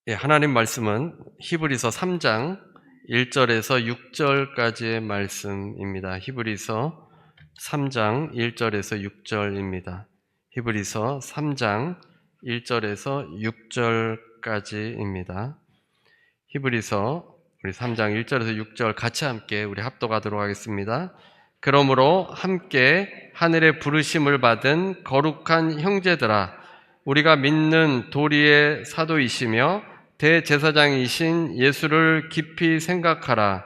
예, 하나님 말씀은 히브리서 3장 1절에서 6절까지의 말씀입니다. 히브리서 3장 1절에서 6절입니다. 히브리서 3장 1절에서 6절까지입니다. 히브리서 우리 3장 1절에서 6절 같이 함께 우리 합독하도록 하겠습니다. 그러므로 함께 하늘의 부르심을 받은 거룩한 형제들아, 우리가 믿는 도리의 사도이시며 대제사장이신 예수를 깊이 생각하라.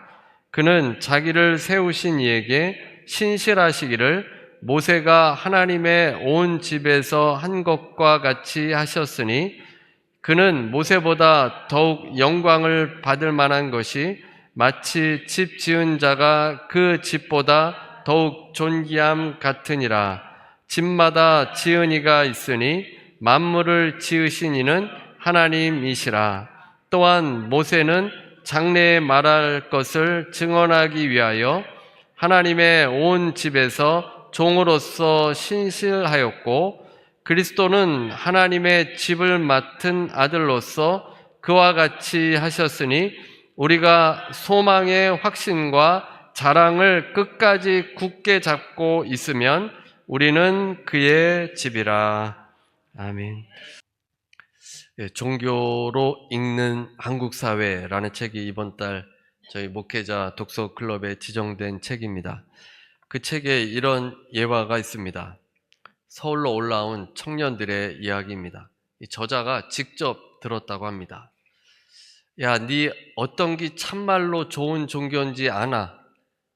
그는 자기를 세우신 이에게 신실하시기를 모세가 하나님의 온 집에서 한 것과 같이 하셨으니, 그는 모세보다 더욱 영광을 받을 만한 것이 마치 집 지은 자가 그 집보다 더욱 존귀함 같으니라. 집마다 지은 이가 있으니 만물을 지으신 이는 하나님이시라. 또한 모세는 장래에 말할 것을 증언하기 위하여 하나님의 온 집에서 종으로서 신실하였고, 그리스도는 하나님의 집을 맡은 아들로서 그와 같이 하셨으니, 우리가 소망의 확신과 자랑을 끝까지 굳게 잡고 있으면 우리는 그의 집이라. 아멘. 종교로 읽는 한국 사회라는 책이 이번 달 저희 목회자 독서 클럽에 지정된 책입니다. 그 책에 이런 예화가 있습니다. 서울로 올라온 청년들의 이야기입니다. 이 저자가 직접 들었다고 합니다. 야, 네 어떤 게 참말로 좋은 종교인지 아나?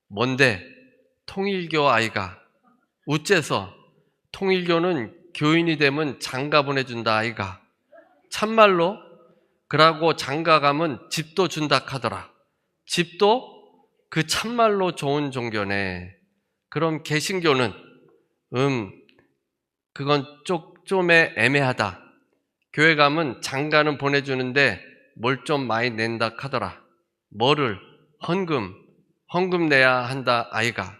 뭔데? 통일교 아이가. 우째서 통일교는 교인이 되면 장가 보내준다 아이가. 참말로? 그러고 장가 가면 집도 준다 하더라. 집도? 그 참말로 좋은 종교네. 그럼 개신교는? 그건 좀 애매하다. 교회 가면 장가는 보내주는데 뭘 좀 많이 낸다 하더라. 뭐를? 헌금 내야 한다 아이가.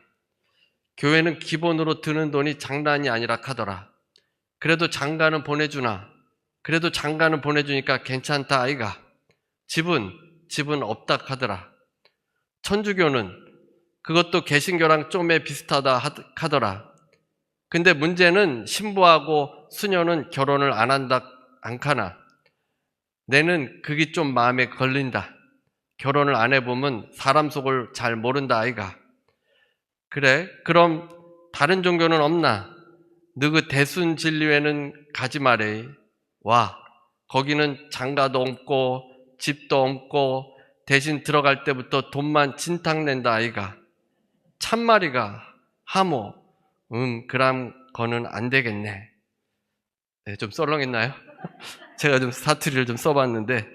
교회는 기본으로 드는 돈이 장난이 아니라 하더라. 그래도 장가는 보내주나? 그래도 장가는 보내주니까 괜찮다 아이가. 집은 없다 하더라. 천주교는? 그것도 개신교랑 좀 비슷하다 하더라. 근데 문제는 신부하고 수녀는 결혼을 안 한다 않카나? 내는 그게 좀 마음에 걸린다. 결혼을 안 해보면 사람 속을 잘 모른다 아이가. 그래? 그럼 다른 종교는 없나? 너그 대순 진리회는 가지 말해. 와, 거기는 장가도 없고 집도 없고 대신 들어갈 때부터 돈만 진탕 낸다 아이가. 참말이가. 하모. 그럼 거는 안 되겠네. 네, 좀 썰렁했나요? 제가 좀 사투리를 좀 써봤는데,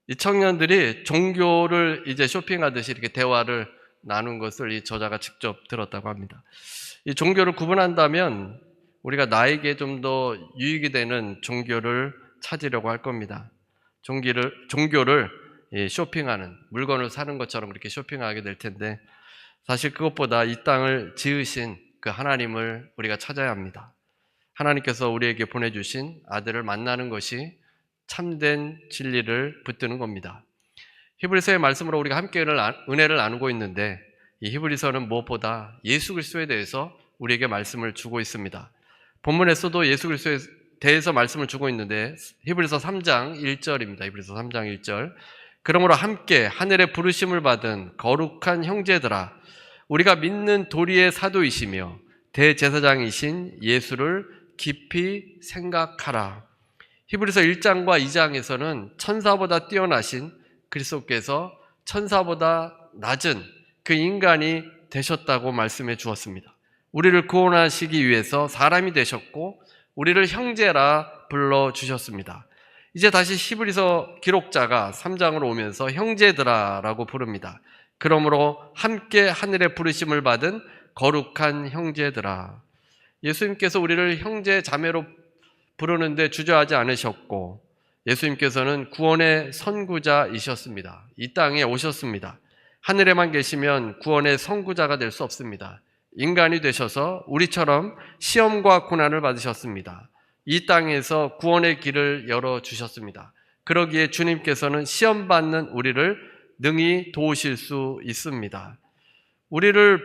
이 청년들이 종교를 이제 쇼핑하듯이 이렇게 대화를 나눈 것을 이 저자가 직접 들었다고 합니다. 이 종교를 구분한다면 우리가 나에게 좀 더 유익이 되는 종교를 찾으려고 할 겁니다. 종교를 쇼핑하는, 물건을 사는 것처럼 그렇게 쇼핑하게 될 텐데, 사실 그것보다 이 땅을 지으신 그 하나님을 우리가 찾아야 합니다. 하나님께서 우리에게 보내주신 아들을 만나는 것이 참된 진리를 붙드는 겁니다. 히브리서의 말씀으로 우리가 함께 은혜를 나누고 있는데, 이 히브리서는 무엇보다 예수 그리스도에 대해서 우리에게 말씀을 주고 있습니다. 본문에서도 예수 그리스도에 대해서 말씀을 주고 있는데, 히브리서 3장 1절입니다. 히브리서 3장 1절. 그러므로 함께 하늘의 부르심을 받은 거룩한 형제들아, 우리가 믿는 도리의 사도이시며 대제사장이신 예수를 깊이 생각하라. 히브리서 1장과 2장에서는 천사보다 뛰어나신 그리스도께서 천사보다 낮은 그 인간이 되셨다고 말씀해 주었습니다. 우리를 구원하시기 위해서 사람이 되셨고 우리를 형제라 불러주셨습니다. 이제 다시 히브리서 기록자가 3장으로 오면서 형제들아라고 부릅니다. 그러므로 함께 하늘의 부르심을 받은 거룩한 형제들아. 예수님께서 우리를 형제 자매로 부르는데 주저하지 않으셨고, 예수님께서는 구원의 선구자이셨습니다. 이 땅에 오셨습니다. 하늘에만 계시면 구원의 선구자가 될 수 없습니다. 인간이 되셔서 우리처럼 시험과 고난을 받으셨습니다. 이 땅에서 구원의 길을 열어주셨습니다. 그러기에 주님께서는 시험받는 우리를 능히 도우실 수 있습니다. 우리를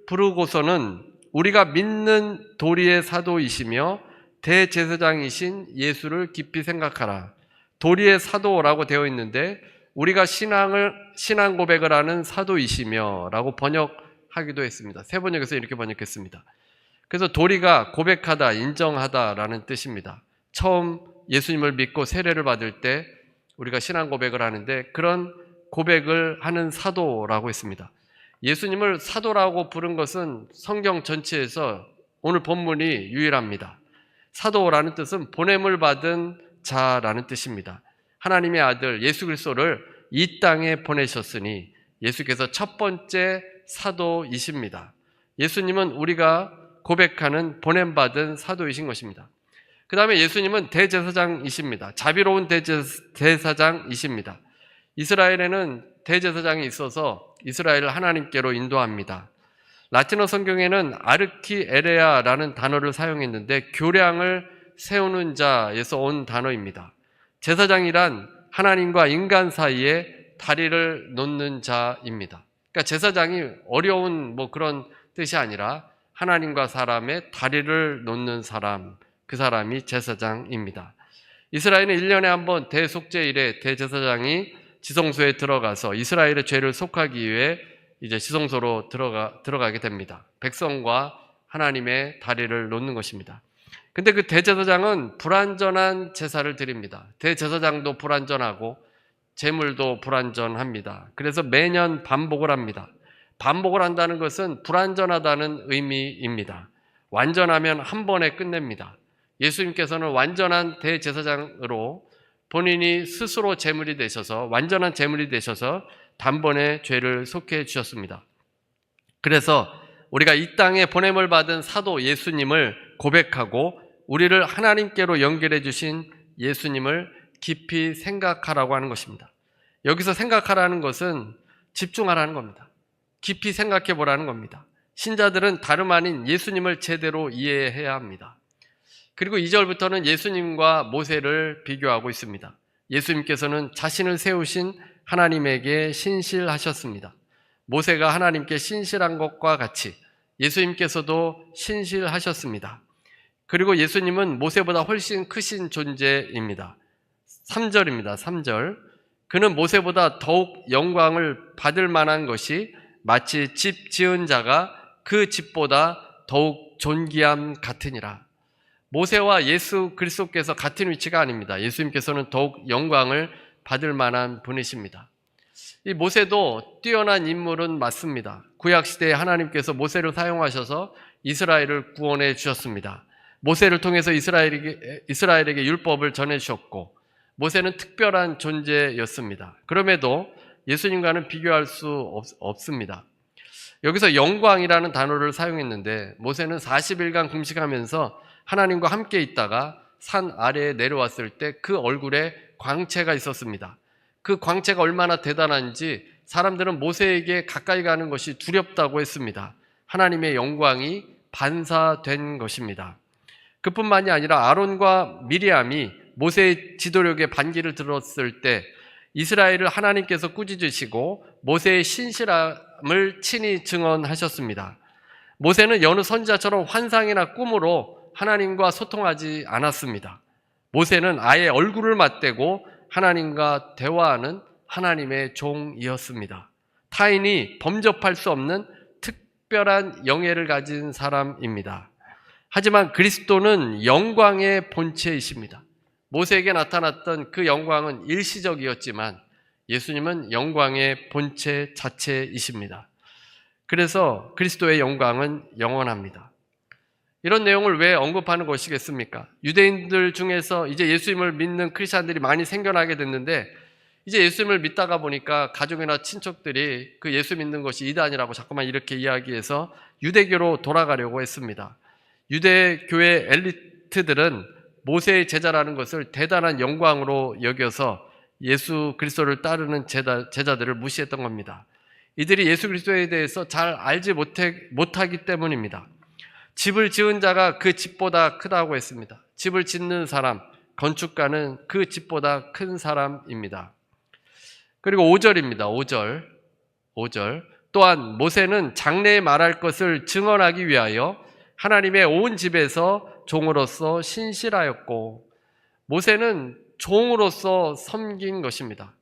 부르고서는 우리가 믿는 도리의 사도이시며 대제사장이신 예수를 깊이 생각하라. 도리의 사도라고 되어 있는데 우리가 신앙 고백을 하는 사도이시며 라고 번역하기도 했습니다. 새 번역에서 이렇게 번역했습니다. 그래서 도리가 고백하다, 인정하다라는 뜻입니다. 처음 예수님을 믿고 세례를 받을 때 우리가 신앙 고백을 하는데 그런 고백을 하는 사도라고 했습니다. 예수님을 사도라고 부른 것은 성경 전체에서 오늘 본문이 유일합니다. 사도라는 뜻은 보냄을 받은 자라는 뜻입니다. 하나님의 아들 예수 그리스도를 이 땅에 보내셨으니 예수께서 첫 번째 사도이십니다. 예수님은 우리가 고백하는 보냄받은 사도이신 것입니다. 그 다음에 예수님은 대제사장이십니다. 자비로운 대제사장이십니다. 이스라엘에는 대제사장이 있어서 이스라엘을 하나님께로 인도합니다. 라틴어 성경에는 아르키에레아라는 단어를 사용했는데 교량을 세우는 자에서 온 단어입니다. 제사장이란 하나님과 인간 사이에 다리를 놓는 자입니다. 그러니까 제사장이 어려운 그런 뜻이 아니라 하나님과 사람의 다리를 놓는 사람, 그 사람이 제사장입니다. 이스라엘은 1년에 한 번 대속죄일에 대제사장이 지성소에 들어가서 이스라엘의 죄를 속하기 위해 이제 지성소로 들어가게 됩니다. 백성과 하나님의 다리를 놓는 것입니다. 근데 그 대제사장은 불완전한 제사를 드립니다. 대제사장도 불완전하고 제물도 불완전합니다. 그래서 매년 반복을 합니다. 반복을 한다는 것은 불완전하다는 의미입니다. 완전하면 한 번에 끝냅니다. 예수님께서는 완전한 대제사장으로 본인이 스스로 제물이 되셔서 완전한 제물이 되셔서 단번에 죄를 속해 주셨습니다. 그래서 우리가 이 땅에 보냄을 받은 사도 예수님을 고백하고 우리를 하나님께로 연결해 주신 예수님을 깊이 생각하라고 하는 것입니다. 여기서 생각하라는 것은 집중하라는 겁니다. 깊이 생각해 보라는 겁니다. 신자들은 다름 아닌 예수님을 제대로 이해해야 합니다. 그리고 2절부터는 예수님과 모세를 비교하고 있습니다. 예수님께서는 자신을 세우신 하나님에게 신실하셨습니다. 모세가 하나님께 신실한 것과 같이 예수님께서도 신실하셨습니다. 그리고 예수님은 모세보다 훨씬 크신 존재입니다. 3절입니다. 3절. 그는 모세보다 더욱 영광을 받을 만한 것이 마치 집 지은 자가 그 집보다 더욱 존귀함 같으니라. 모세와 예수 그리스도께서 같은 위치가 아닙니다. 예수님께서는 더욱 영광을 받을 만한 분이십니다. 이 모세도 뛰어난 인물은 맞습니다. 구약시대에 하나님께서 모세를 사용하셔서 이스라엘을 구원해 주셨습니다. 모세를 통해서 이스라엘에게 율법을 전해주셨고 모세는 특별한 존재였습니다. 그럼에도 예수님과는 비교할 수 없습니다. 여기서 영광이라는 단어를 사용했는데 모세는 40일간 금식하면서 하나님과 함께 있다가 산 아래에 내려왔을 때 그 얼굴에 광채가 있었습니다. 그 광채가 얼마나 대단한지 사람들은 모세에게 가까이 가는 것이 두렵다고 했습니다. 하나님의 영광이 반사된 것입니다. 그뿐만이 아니라 아론과 미리암이 모세의 지도력에 반기를 들었을 때 이스라엘을 하나님께서 꾸짖으시고 모세의 신실함을 친히 증언하셨습니다. 모세는 여느 선지자처럼 환상이나 꿈으로 하나님과 소통하지 않았습니다. 모세는 아예 얼굴을 맞대고 하나님과 대화하는 하나님의 종이었습니다. 타인이 범접할 수 없는 특별한 영예를 가진 사람입니다. 하지만 그리스도는 영광의 본체이십니다. 모세에게 나타났던 그 영광은 일시적이었지만 예수님은 영광의 본체 자체이십니다. 그래서 그리스도의 영광은 영원합니다. 이런 내용을 왜 언급하는 것이겠습니까? 유대인들 중에서 이제 예수님을 믿는 크리스찬들이 많이 생겨나게 됐는데 이제 예수님을 믿다가 보니까 가족이나 친척들이 그 예수 믿는 것이 이단이라고 자꾸만 이렇게 이야기해서 유대교로 돌아가려고 했습니다. 유대교의 엘리트들은 모세의 제자라는 것을 대단한 영광으로 여겨서 예수 그리스도를 따르는 제자들을 무시했던 겁니다. 이들이 예수 그리스도에 대해서 잘 알지 못하기 때문입니다. 집을 지은 자가 그 집보다 크다고 했습니다. 집을 짓는 사람, 건축가는 그 집보다 큰 사람입니다. 그리고 5절입니다. 5절. 또한 모세는 장래에 말할 것을 증언하기 위하여 하나님의 온 집에서 종으로서 신실하였고, 모세는 종으로서 섬긴 것입니다.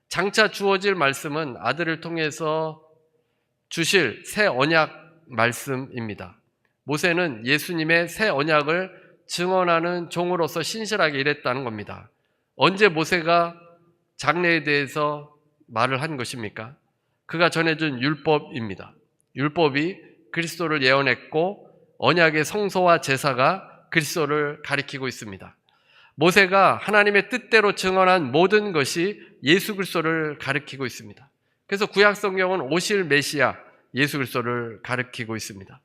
장차 주어질 말씀은 아들을 통해서 주실 새 언약 말씀입니다. 모세는 예수님의 새 언약을 증언하는 종으로서 신실하게 일했다는 겁니다. 언제 모세가 장래에 대해서 말을 한 것입니까? 그가 전해준 율법입니다. 율법이 그리스도를 예언했고 언약의 성소와 제사가 그리스도를 가리키고 있습니다. 모세가 하나님의 뜻대로 증언한 모든 것이 예수 그리스도를 가리키고 있습니다. 그래서 구약 성경은 오실 메시아 예수 그리스도를 가리키고 있습니다.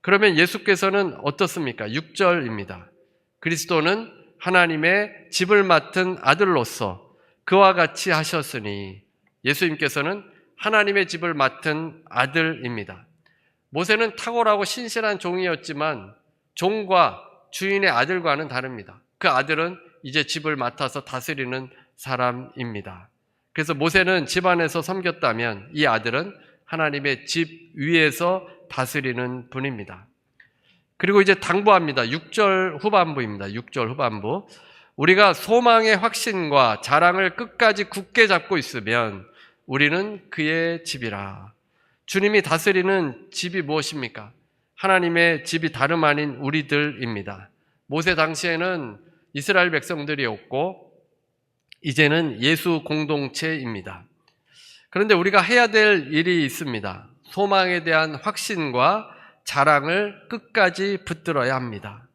그러면 예수께서는 어떻습니까? 6절입니다. 그리스도는 하나님의 집을 맡은 아들로서 그와 같이 하셨으니, 예수님께서는 하나님의 집을 맡은 아들입니다. 모세는 탁월하고 신실한 종이었지만 종과 주인의 아들과는 다릅니다. 그 아들은 이제 집을 맡아서 다스리는 사람입니다. 그래서 모세는 집안에서 섬겼다면 이 아들은 하나님의 집 위에서 다스리는 분입니다. 그리고 이제 당부합니다. 6절 후반부입니다. 6절 후반부. 우리가 소망의 확신과 자랑을 끝까지 굳게 잡고 있으면 우리는 그의 집이라. 주님이 다스리는 집이 무엇입니까? 하나님의 집이 다름 아닌 우리들입니다. 모세 당시에는 이스라엘 백성들이었고 이제는 예수 공동체입니다. 그런데 우리가 해야 될 일이 있습니다. 소망에 대한 확신과 자랑을 끝까지 붙들어야 합니다.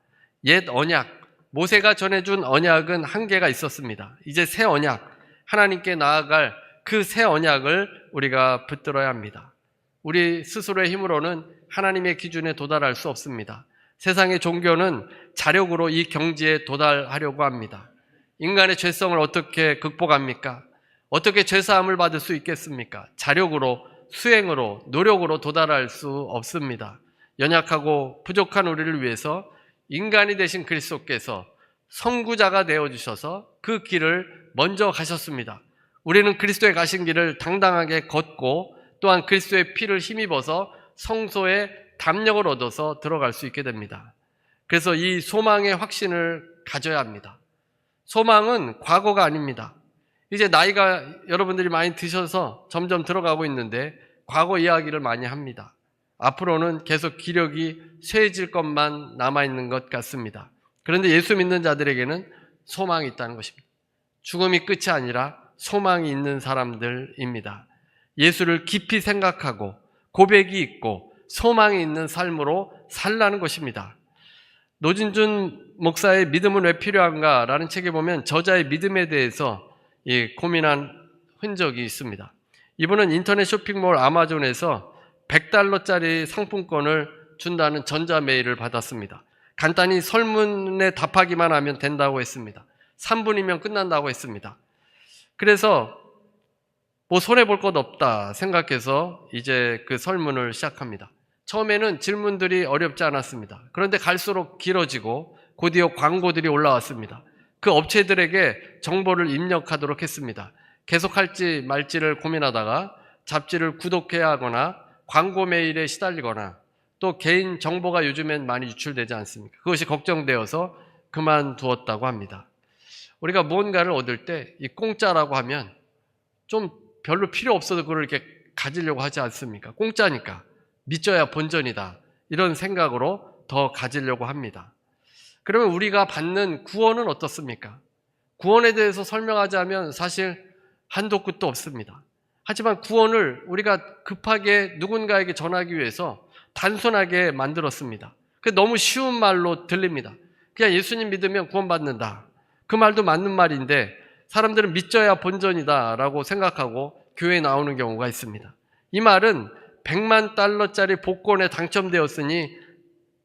옛 언약, 모세가 전해준 언약은 한계가 있었습니다. 이제 새 언약, 하나님께 나아갈 그 새 언약을 우리가 붙들어야 합니다. 우리 스스로의 힘으로는 하나님의 기준에 도달할 수 없습니다. 세상의 종교는 자력으로 이 경지에 도달하려고 합니다. 인간의 죄성을 어떻게 극복합니까? 어떻게 죄사함을 받을 수 있겠습니까? 자력으로, 수행으로, 노력으로 도달할 수 없습니다. 연약하고 부족한 우리를 위해서 인간이 되신 그리스도께서 선구자가 되어주셔서 그 길을 먼저 가셨습니다. 우리는 그리스도의 가신 길을 당당하게 걷고 또한 그리스도의 피를 힘입어서 성소에 담력을 얻어서 들어갈 수 있게 됩니다. 그래서 이 소망의 확신을 가져야 합니다. 소망은 과거가 아닙니다. 이제 나이가 여러분들이 많이 드셔서 점점 들어가고 있는데 과거 이야기를 많이 합니다. 앞으로는 계속 기력이 쇠해질 것만 남아있는 것 같습니다. 그런데 예수 믿는 자들에게는 소망이 있다는 것입니다. 죽음이 끝이 아니라 소망이 있는 사람들입니다. 예수를 깊이 생각하고 고백이 있고 소망이 있는 삶으로 살라는 것입니다. 노진준 목사의 믿음은 왜 필요한가? 라는 책에 보면 저자의 믿음에 대해서 고민한 흔적이 있습니다. 이분은 인터넷 쇼핑몰 아마존에서 $100짜리 상품권을 준다는 전자메일을 받았습니다. 간단히 설문에 답하기만 하면 된다고 했습니다. 3분이면 끝난다고 했습니다. 그래서 손해볼 것 없다 생각해서 이제 그 설문을 시작합니다. 처음에는 질문들이 어렵지 않았습니다. 그런데 갈수록 길어지고 곧이어 광고들이 올라왔습니다. 그 업체들에게 정보를 입력하도록 했습니다. 계속할지 말지를 고민하다가 잡지를 구독해야 하거나 광고 메일에 시달리거나 또 개인 정보가 요즘엔 많이 유출되지 않습니까? 그것이 걱정되어서 그만두었다고 합니다. 우리가 무언가를 얻을 때 이 공짜라고 하면 좀 별로 필요 없어도 그걸 이렇게 가지려고 하지 않습니까? 공짜니까 믿져야 본전이다 이런 생각으로 더 가지려고 합니다. 그러면 우리가 받는 구원은 어떻습니까? 구원에 대해서 설명하자면 사실 한도 끝도 없습니다. 하지만 구원을 우리가 급하게 누군가에게 전하기 위해서 단순하게 만들었습니다. 그게 너무 쉬운 말로 들립니다. 그냥 예수님 믿으면 구원받는다. 그 말도 맞는 말인데 사람들은 믿져야 본전이다 라고 생각하고 교회에 나오는 경우가 있습니다. 이 말은 $100만 복권에 당첨되었으니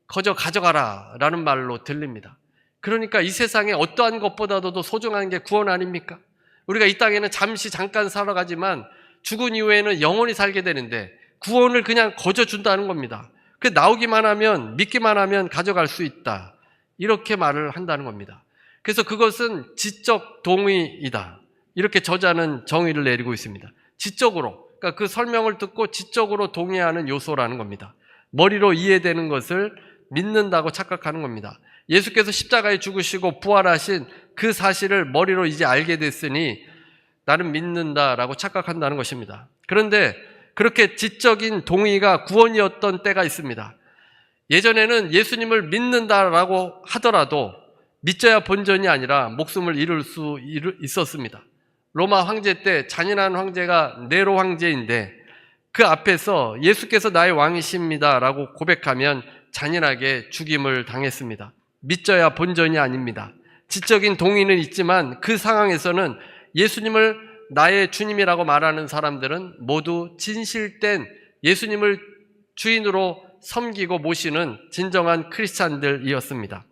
거저 가져가라 라는 말로 들립니다. 그러니까 이 세상에 어떠한 것보다도 소중한 게 구원 아닙니까? 우리가 이 땅에는 잠깐 살아가지만 죽은 이후에는 영원히 살게 되는데 구원을 그냥 거저 준다는 겁니다. 나오기만 하면 믿기만 하면 가져갈 수 있다. 이렇게 말을 한다는 겁니다. 그래서 그것은 지적 동의이다. 이렇게 저자는 정의를 내리고 있습니다. 지적으로, 그러니까 그 설명을 듣고 지적으로 동의하는 요소라는 겁니다. 머리로 이해되는 것을 믿는다고 착각하는 겁니다. 예수께서 십자가에 죽으시고 부활하신 그 사실을 머리로 이제 알게 됐으니 나는 믿는다라고 착각한다는 것입니다. 그런데 그렇게 지적인 동의가 구원이었던 때가 있습니다. 예전에는 예수님을 믿는다라고 하더라도 믿져야 본전이 아니라 목숨을 잃을 수 있었습니다. 로마 황제 때 잔인한 황제가 네로 황제인데 그 앞에서 예수께서 나의 왕이십니다 라고 고백하면 잔인하게 죽임을 당했습니다. 믿져야 본전이 아닙니다. 지적인 동의는 있지만 그 상황에서는 예수님을 나의 주님이라고 말하는 사람들은 모두 진실된 예수님을 주인으로 섬기고 모시는 진정한 크리스찬들이었습니다.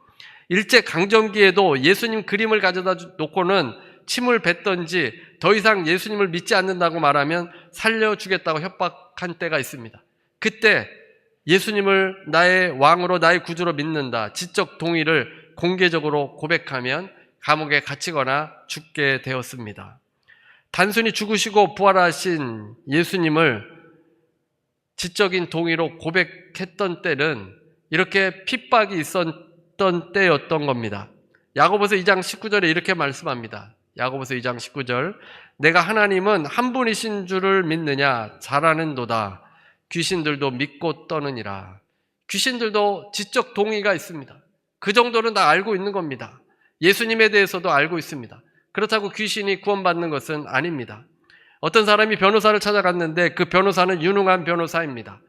일제강점기에도 예수님 그림을 가져다 놓고는 침을 뱉던지 더 이상 예수님을 믿지 않는다고 말하면 살려주겠다고 협박한 때가 있습니다. 그때 예수님을 나의 왕으로 나의 구주로 믿는다, 지적 동의를 공개적으로 고백하면 감옥에 갇히거나 죽게 되었습니다. 단순히 죽으시고 부활하신 예수님을 지적인 동의로 고백했던 때는 이렇게 핍박이 있었던 때였던 겁니다. 야고보서 2장 19절에 이렇게 말씀합니다. 야고보서 2장 19절, 내가 하나님은 한 분이신 줄을 믿느냐? 잘하는도다. 귀신들도 믿고 떠느니라. 귀신들도 지적 동의가 있습니다. 그 정도는 다 알고 있는 겁니다. 예수님에 대해서도 알고 있습니다. 그렇다고 귀신이 구원받는 것은 아닙니다. 어떤 사람이 변호사를 찾아갔는데 그 변호사는 유능한 변호사입니다.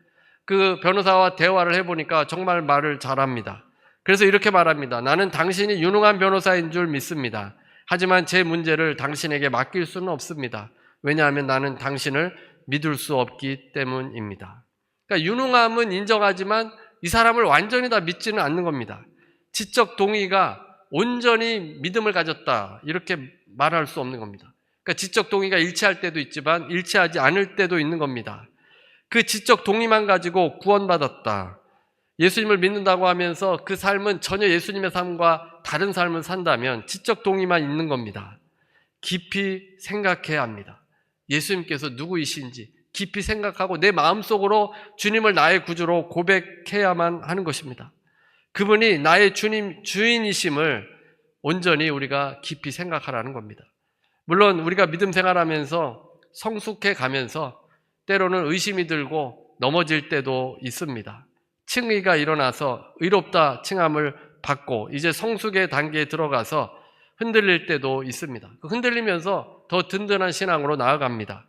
그 변호사와 대화를 해보니까 정말 말을 잘합니다. 그래서 이렇게 말합니다. 나는 당신이 유능한 변호사인 줄 믿습니다. 하지만 제 문제를 당신에게 맡길 수는 없습니다. 왜냐하면 나는 당신을 믿을 수 없기 때문입니다. 그러니까 유능함은 인정하지만 이 사람을 완전히 다 믿지는 않는 겁니다. 지적 동의가 온전히 믿음을 가졌다 이렇게 말할 수 없는 겁니다. 그러니까 지적 동의가 일치할 때도 있지만 일치하지 않을 때도 있는 겁니다. 그 지적 동의만 가지고 구원받았다, 예수님을 믿는다고 하면서 그 삶은 전혀 예수님의 삶과 다른 삶을 산다면 지적 동의만 있는 겁니다. 깊이 생각해야 합니다. 예수님께서 누구이신지 깊이 생각하고 내 마음속으로 주님을 나의 구주로 고백해야만 하는 것입니다. 그분이 나의 주인이심을 온전히 우리가 깊이 생각하라는 겁니다. 물론 우리가 믿음 생활하면서 성숙해 가면서 때로는 의심이 들고 넘어질 때도 있습니다. 칭의가 일어나서 의롭다 칭함을 받고 이제 성숙의 단계에 들어가서 흔들릴 때도 있습니다. 흔들리면서 더 든든한 신앙으로 나아갑니다.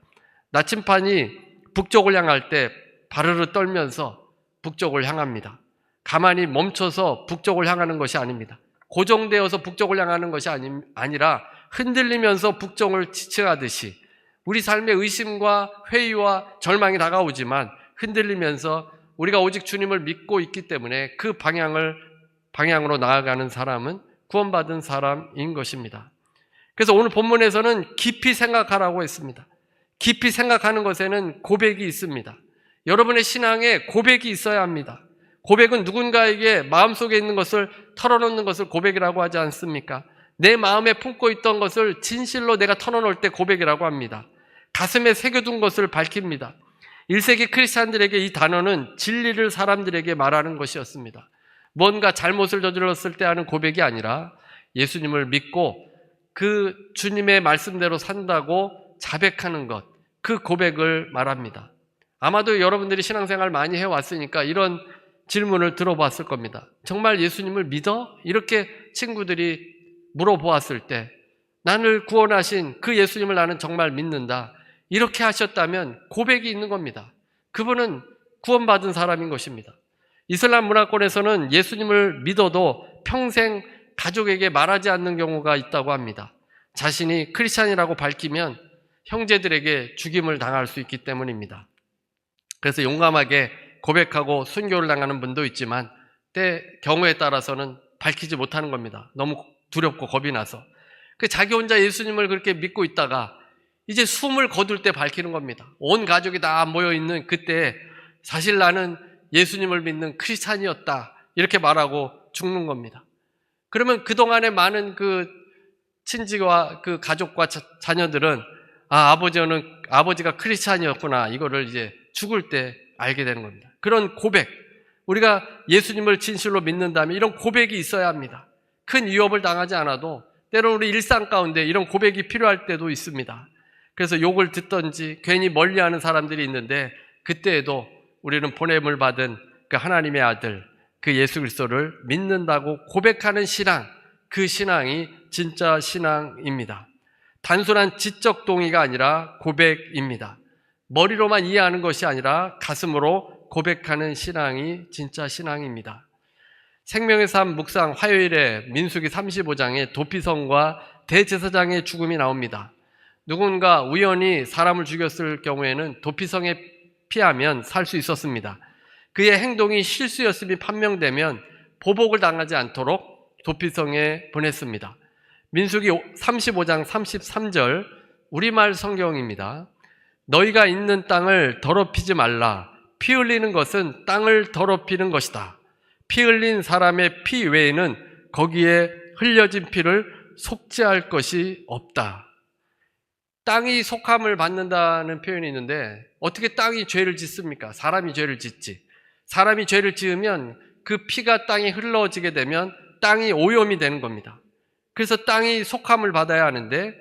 나침판이 북쪽을 향할 때 바르르 떨면서 북쪽을 향합니다. 가만히 멈춰서 북쪽을 향하는 것이 아닙니다. 고정되어서 북쪽을 향하는 것이 아니라 흔들리면서 북쪽을 지칭하듯이 우리 삶의 의심과 회의와 절망이 다가오지만 흔들리면서 우리가 오직 주님을 믿고 있기 때문에 그 방향으로 나아가는 사람은 구원받은 사람인 것입니다. 그래서 오늘 본문에서는 깊이 생각하라고 했습니다. 깊이 생각하는 것에는 고백이 있습니다. 여러분의 신앙에 고백이 있어야 합니다. 고백은 누군가에게 마음속에 있는 것을 털어놓는 것을 고백이라고 하지 않습니까? 내 마음에 품고 있던 것을 진실로 내가 털어놓을 때 고백이라고 합니다. 가슴에 새겨둔 것을 밝힙니다. 1세기 크리스찬들에게 이 단어는 진리를 사람들에게 말하는 것이었습니다. 뭔가 잘못을 저질렀을 때 하는 고백이 아니라 예수님을 믿고 그 주님의 말씀대로 산다고 자백하는 것, 그 고백을 말합니다. 아마도 여러분들이 신앙생활 많이 해왔으니까 이런 질문을 들어봤을 겁니다. 정말 예수님을 믿어? 이렇게 친구들이 물어보았을 때 나를 구원하신 그 예수님을 나는 정말 믿는다, 이렇게 하셨다면 고백이 있는 겁니다. 그분은 구원받은 사람인 것입니다. 이슬람 문화권에서는 예수님을 믿어도 평생 가족에게 말하지 않는 경우가 있다고 합니다. 자신이 크리스찬이라고 밝히면 형제들에게 죽임을 당할 수 있기 때문입니다. 그래서 용감하게 고백하고 순교를 당하는 분도 있지만 경우에 따라서는 밝히지 못하는 겁니다. 너무 두렵고 겁이 나서. 자기 혼자 예수님을 그렇게 믿고 있다가 이제 숨을 거둘 때 밝히는 겁니다. 온 가족이 다 모여있는 그때 사실 나는 예수님을 믿는 크리스찬이었다, 이렇게 말하고 죽는 겁니다. 그러면 그동안에 많은 그 친지와 그 가족과 자녀들은 아버지가 크리스찬이었구나, 이거를 이제 죽을 때 알게 되는 겁니다. 그런 고백, 우리가 예수님을 진실로 믿는다면 이런 고백이 있어야 합니다. 큰 위협을 당하지 않아도 때로는 우리 일상 가운데 이런 고백이 필요할 때도 있습니다. 그래서 욕을 듣든지 괜히 멀리하는 사람들이 있는데, 그때에도 우리는 보냄을 받은 그 하나님의 아들, 그 예수 그리스도를 믿는다고 고백하는 신앙, 그 신앙이 진짜 신앙입니다. 단순한 지적 동의가 아니라 고백입니다. 머리로만 이해하는 것이 아니라 가슴으로 고백하는 신앙이 진짜 신앙입니다. 생명의 삶 묵상 화요일에 민수기 35장에 도피성과 대제사장의 죽음이 나옵니다. 누군가 우연히 사람을 죽였을 경우에는 도피성에 피하면 살 수 있었습니다. 그의 행동이 실수였음이 판명되면 보복을 당하지 않도록 도피성에 보냈습니다. 민수기 35장 33절 우리말 성경입니다. 너희가 있는 땅을 더럽히지 말라. 피 흘리는 것은 땅을 더럽히는 것이다. 피 흘린 사람의 피 외에는 거기에 흘려진 피를 속죄할 것이 없다. 땅이 속함을 받는다는 표현이 있는데, 어떻게 땅이 죄를 짓습니까? 사람이 죄를 짓지. 사람이 죄를 지으면 그 피가 땅에 흘러지게 되면 땅이 오염이 되는 겁니다. 그래서 땅이 속함을 받아야 하는데,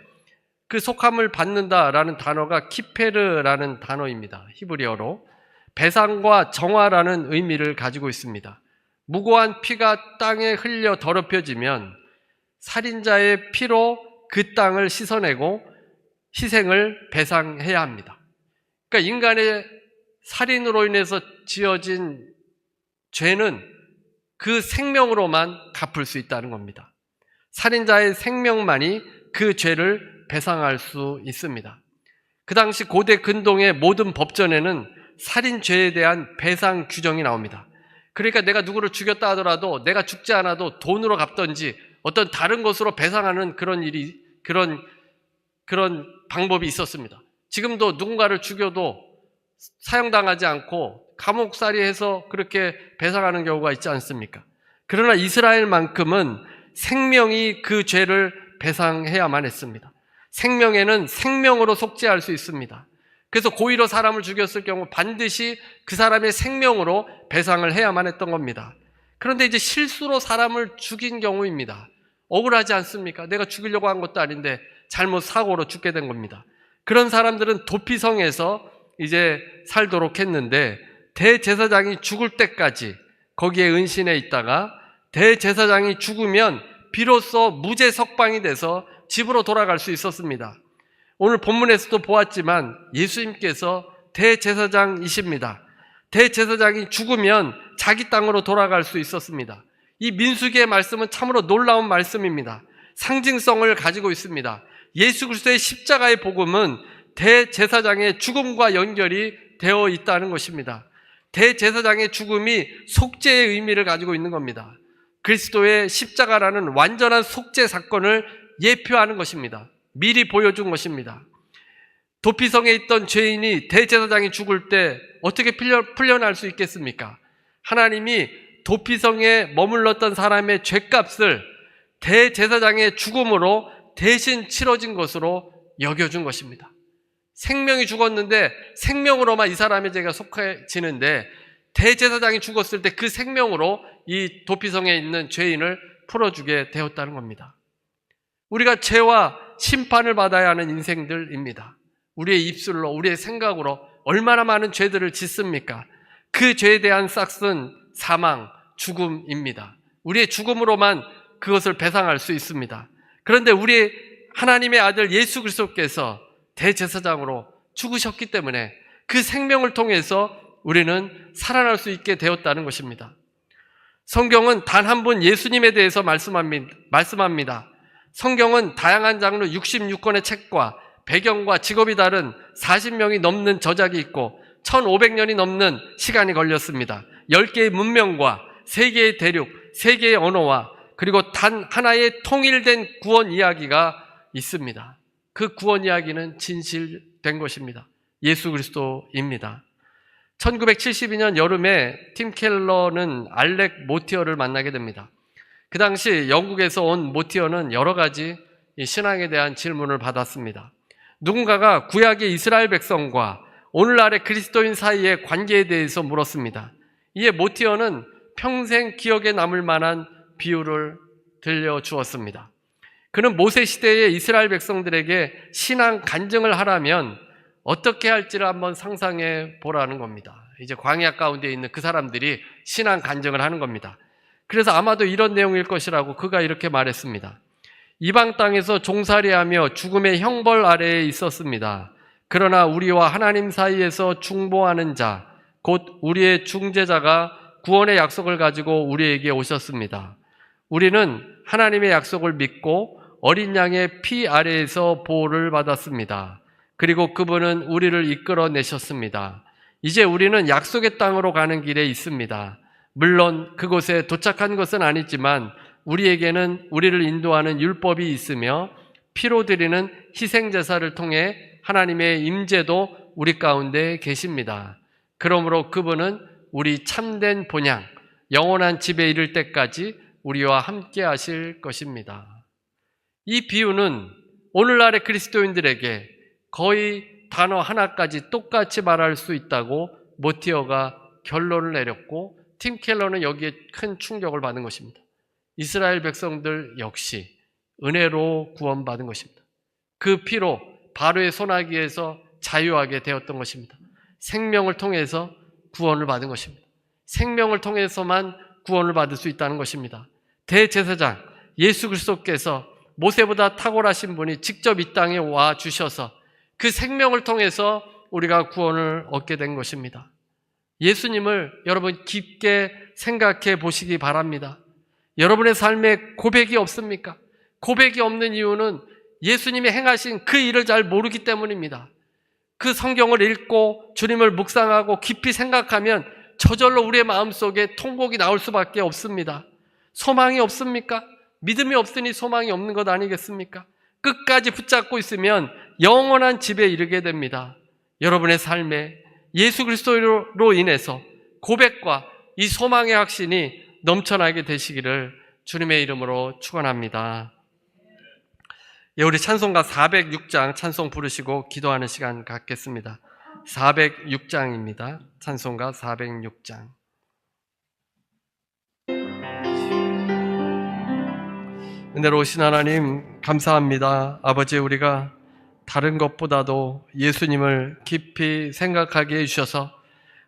그 속함을 받는다라는 단어가 키페르라는 단어입니다. 히브리어로. 배상과 정화라는 의미를 가지고 있습니다. 무고한 피가 땅에 흘려 더럽혀지면 살인자의 피로 그 땅을 씻어내고 희생을 배상해야 합니다. 그러니까 인간의 살인으로 인해서 지어진 죄는 그 생명으로만 갚을 수 있다는 겁니다. 살인자의 생명만이 그 죄를 배상할 수 있습니다. 그 당시 고대 근동의 모든 법전에는 살인죄에 대한 배상 규정이 나옵니다. 그러니까 내가 누구를 죽였다 하더라도 내가 죽지 않아도 돈으로 갚든지 어떤 다른 것으로 배상하는 그런 방법이 있었습니다. 지금도 누군가를 죽여도 사형당하지 않고 감옥살이해서 그렇게 배상하는 경우가 있지 않습니까? 그러나 이스라엘만큼은 생명이 그 죄를 배상해야만 했습니다. 생명에는 생명으로 속죄할 수 있습니다. 그래서 고의로 사람을 죽였을 경우 반드시 그 사람의 생명으로 배상을 해야만 했던 겁니다. 그런데 이제 실수로 사람을 죽인 경우입니다. 억울하지 않습니까? 내가 죽이려고 한 것도 아닌데 잘못 사고로 죽게 된 겁니다. 그런 사람들은 도피성에서 이제 살도록 했는데, 대제사장이 죽을 때까지 거기에 은신해 있다가 대제사장이 죽으면 비로소 무죄 석방이 돼서 집으로 돌아갈 수 있었습니다. 오늘 본문에서도 보았지만 예수님께서 대제사장이십니다. 대제사장이 죽으면 자기 땅으로 돌아갈 수 있었습니다. 이 민수기의 말씀은 참으로 놀라운 말씀입니다. 상징성을 가지고 있습니다. 예수 그리스도의 십자가의 복음은 대제사장의 죽음과 연결이 되어 있다는 것입니다. 대제사장의 죽음이 속죄의 의미를 가지고 있는 겁니다. 그리스도의 십자가라는 완전한 속죄 사건을 예표하는 것입니다. 미리 보여준 것입니다. 도피성에 있던 죄인이 대제사장이 죽을 때 어떻게 풀려날 수 있겠습니까? 하나님이 도피성에 머물렀던 사람의 죄값을 대제사장의 죽음으로 대신 치러진 것으로 여겨준 것입니다. 생명이 죽었는데 생명으로만 이 사람의 죄가 속해지는데, 대제사장이 죽었을 때 그 생명으로 이 도피성에 있는 죄인을 풀어주게 되었다는 겁니다. 우리가 죄와 심판을 받아야 하는 인생들입니다. 우리의 입술로, 우리의 생각으로 얼마나 많은 죄들을 짓습니까? 그 죄에 대한 싹은 사망, 죽음입니다. 우리의 죽음으로만 그것을 배상할 수 있습니다. 그런데 우리 하나님의 아들 예수 그리스도께서 대제사장으로 죽으셨기 때문에 그 생명을 통해서 우리는 살아날 수 있게 되었다는 것입니다. 성경은 단 한 분 예수님에 대해서 말씀합니다. 성경은 다양한 장르 66권의 책과 배경과 직업이 다른 40명이 넘는 저작이 있고 1500년이 넘는 시간이 걸렸습니다. 10개의 문명과 3개의 대륙, 3개의 언어와 그리고 단 하나의 통일된 구원 이야기가 있습니다. 그 구원 이야기는 진실된 것입니다. 예수 그리스도입니다. 1972년 여름에 팀 켈러는 알렉 모티어를 만나게 됩니다. 그 당시 영국에서 온 모티어는 여러 가지 이 신앙에 대한 질문을 받았습니다. 누군가가 구약의 이스라엘 백성과 오늘날의 그리스도인 사이의 관계에 대해서 물었습니다. 이에 모티어는 평생 기억에 남을 만한 비유를 들려주었습니다. 그는 모세 시대의 이스라엘 백성들에게 신앙 간증을 하라면 어떻게 할지를 한번 상상해 보라는 겁니다. 이제 광야 가운데 있는 그 사람들이 신앙 간증을 하는 겁니다. 그래서 아마도 이런 내용일 것이라고 그가 이렇게 말했습니다. 이방 땅에서 종살이하며 죽음의 형벌 아래에 있었습니다. 그러나 우리와 하나님 사이에서 중보하는 자, 곧 우리의 중재자가 구원의 약속을 가지고 우리에게 오셨습니다. 우리는 하나님의 약속을 믿고 어린 양의 피 아래에서 보호를 받았습니다. 그리고 그분은 우리를 이끌어내셨습니다. 이제 우리는 약속의 땅으로 가는 길에 있습니다. 물론 그곳에 도착한 것은 아니지만 우리에게는 우리를 인도하는 율법이 있으며 피로 드리는 희생제사를 통해 하나님의 임재도 우리 가운데 계십니다. 그러므로 그분은 우리 참된 본향, 영원한 집에 이를 때까지 우리와 함께 하실 것입니다. 이 비유는 오늘날의 그리스도인들에게 거의 단어 하나까지 똑같이 말할 수 있다고 모티어가 결론을 내렸고, 팀 켈러는 여기에 큰 충격을 받은 것입니다. 이스라엘 백성들 역시 은혜로 구원받은 것입니다. 그 피로 바로의 손아귀에서 자유하게 되었던 것입니다. 생명을 통해서 구원을 받은 것입니다. 생명을 통해서만 구원을 받을 수 있다는 것입니다. 대제사장 예수 그리스도께서 모세보다 탁월하신 분이 직접 이 땅에 와 주셔서 그 생명을 통해서 우리가 구원을 얻게 된 것입니다. 예수님을 여러분 깊게 생각해 보시기 바랍니다. 여러분의 삶에 고백이 없습니까? 고백이 없는 이유는 예수님이 행하신 그 일을 잘 모르기 때문입니다. 그 성경을 읽고 주님을 묵상하고 깊이 생각하면 저절로 우리의 마음속에 통곡이 나올 수밖에 없습니다. 소망이 없습니까? 믿음이 없으니 소망이 없는 것 아니겠습니까? 끝까지 붙잡고 있으면 영원한 집에 이르게 됩니다. 여러분의 삶에 예수 그리스도로 인해서 고백과 이 소망의 확신이 넘쳐나게 되시기를 주님의 이름으로 축원합니다. 예, 우리 찬송가 406장 찬송 부르시고 기도하는 시간 갖겠습니다. 406장입니다. 찬송가 406장. 은혜로우신 하나님 감사합니다. 아버지, 우리가 다른 것보다도 예수님을 깊이 생각하게 해주셔서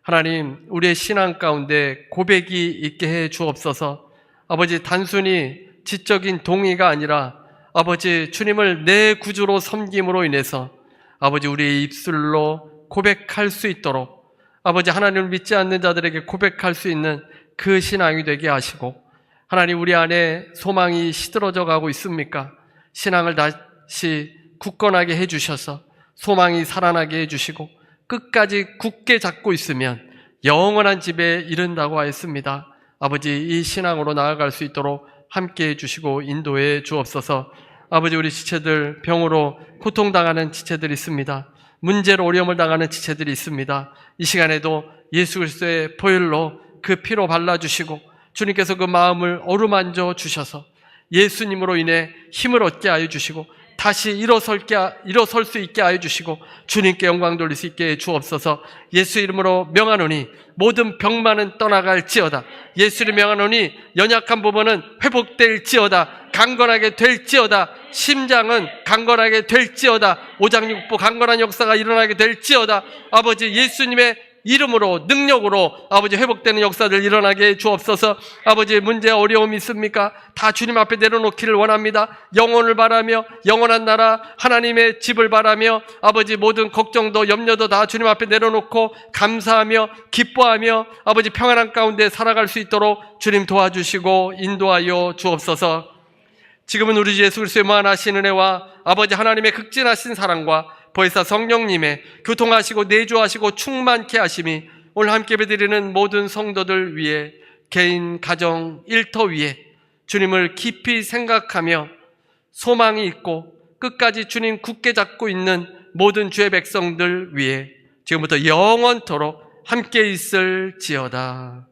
하나님 우리의 신앙 가운데 고백이 있게 해 주옵소서. 아버지, 단순히 지적인 동의가 아니라 아버지 주님을 내 구주로 섬김으로 인해서 아버지 우리의 입술로 고백할 수 있도록 아버지 하나님을 믿지 않는 자들에게 고백할 수 있는 그 신앙이 되게 하시고, 하나님 우리 안에 소망이 시들어져 가고 있습니까? 신앙을 다시 굳건하게 해주셔서 소망이 살아나게 해주시고 끝까지 굳게 잡고 있으면 영원한 집에 이른다고 하였습니다. 아버지, 이 신앙으로 나아갈 수 있도록 함께 해주시고 인도해 주옵소서. 아버지, 우리 지체들 병으로 고통당하는 지체들이 있습니다. 문제로 어려움을 당하는 지체들이 있습니다. 이 시간에도 예수 그리스도의 보혈로 그 피로 발라주시고 주님께서 그 마음을 어루만져 주셔서 예수님으로 인해 힘을 얻게 하여 주시고 다시 일어설 수 있게 하여 주시고 주님께 영광 돌릴 수 있게 해 주옵소서. 예수 이름으로 명하노니 모든 병만은 떠나갈지어다. 예수 이름 명하노니 연약한 부분은 회복될지어다. 강건하게 될지어다. 심장은 강건하게 될지어다. 오장육부 강건한 역사가 일어나게 될지어다. 아버지, 예수님의 이름으로 능력으로 아버지 회복되는 역사들 일어나게 해 주옵소서. 아버지, 문제 어려움이 있습니까? 다 주님 앞에 내려놓기를 원합니다. 영혼을 바라며 영원한 나라 하나님의 집을 바라며 아버지 모든 걱정도 염려도 다 주님 앞에 내려놓고 감사하며 기뻐하며 아버지 평안한 가운데 살아갈 수 있도록 주님 도와주시고 인도하여 주옵소서. 지금은 우리 주 예수 그리스도의 무한하신 은혜와 아버지 하나님의 극진하신 사랑과 보혜사 성령님의 교통하시고 내주하시고 충만케 하심이 오늘 함께 예배드리는 모든 성도들 위해 개인, 가정, 일터 위에 주님을 깊이 생각하며 소망이 있고 끝까지 주님 굳게 잡고 있는 모든 주의 백성들 위해 지금부터 영원토록 함께 있을지어다.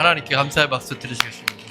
하나님께 감사의 박수 드리시겠습니다.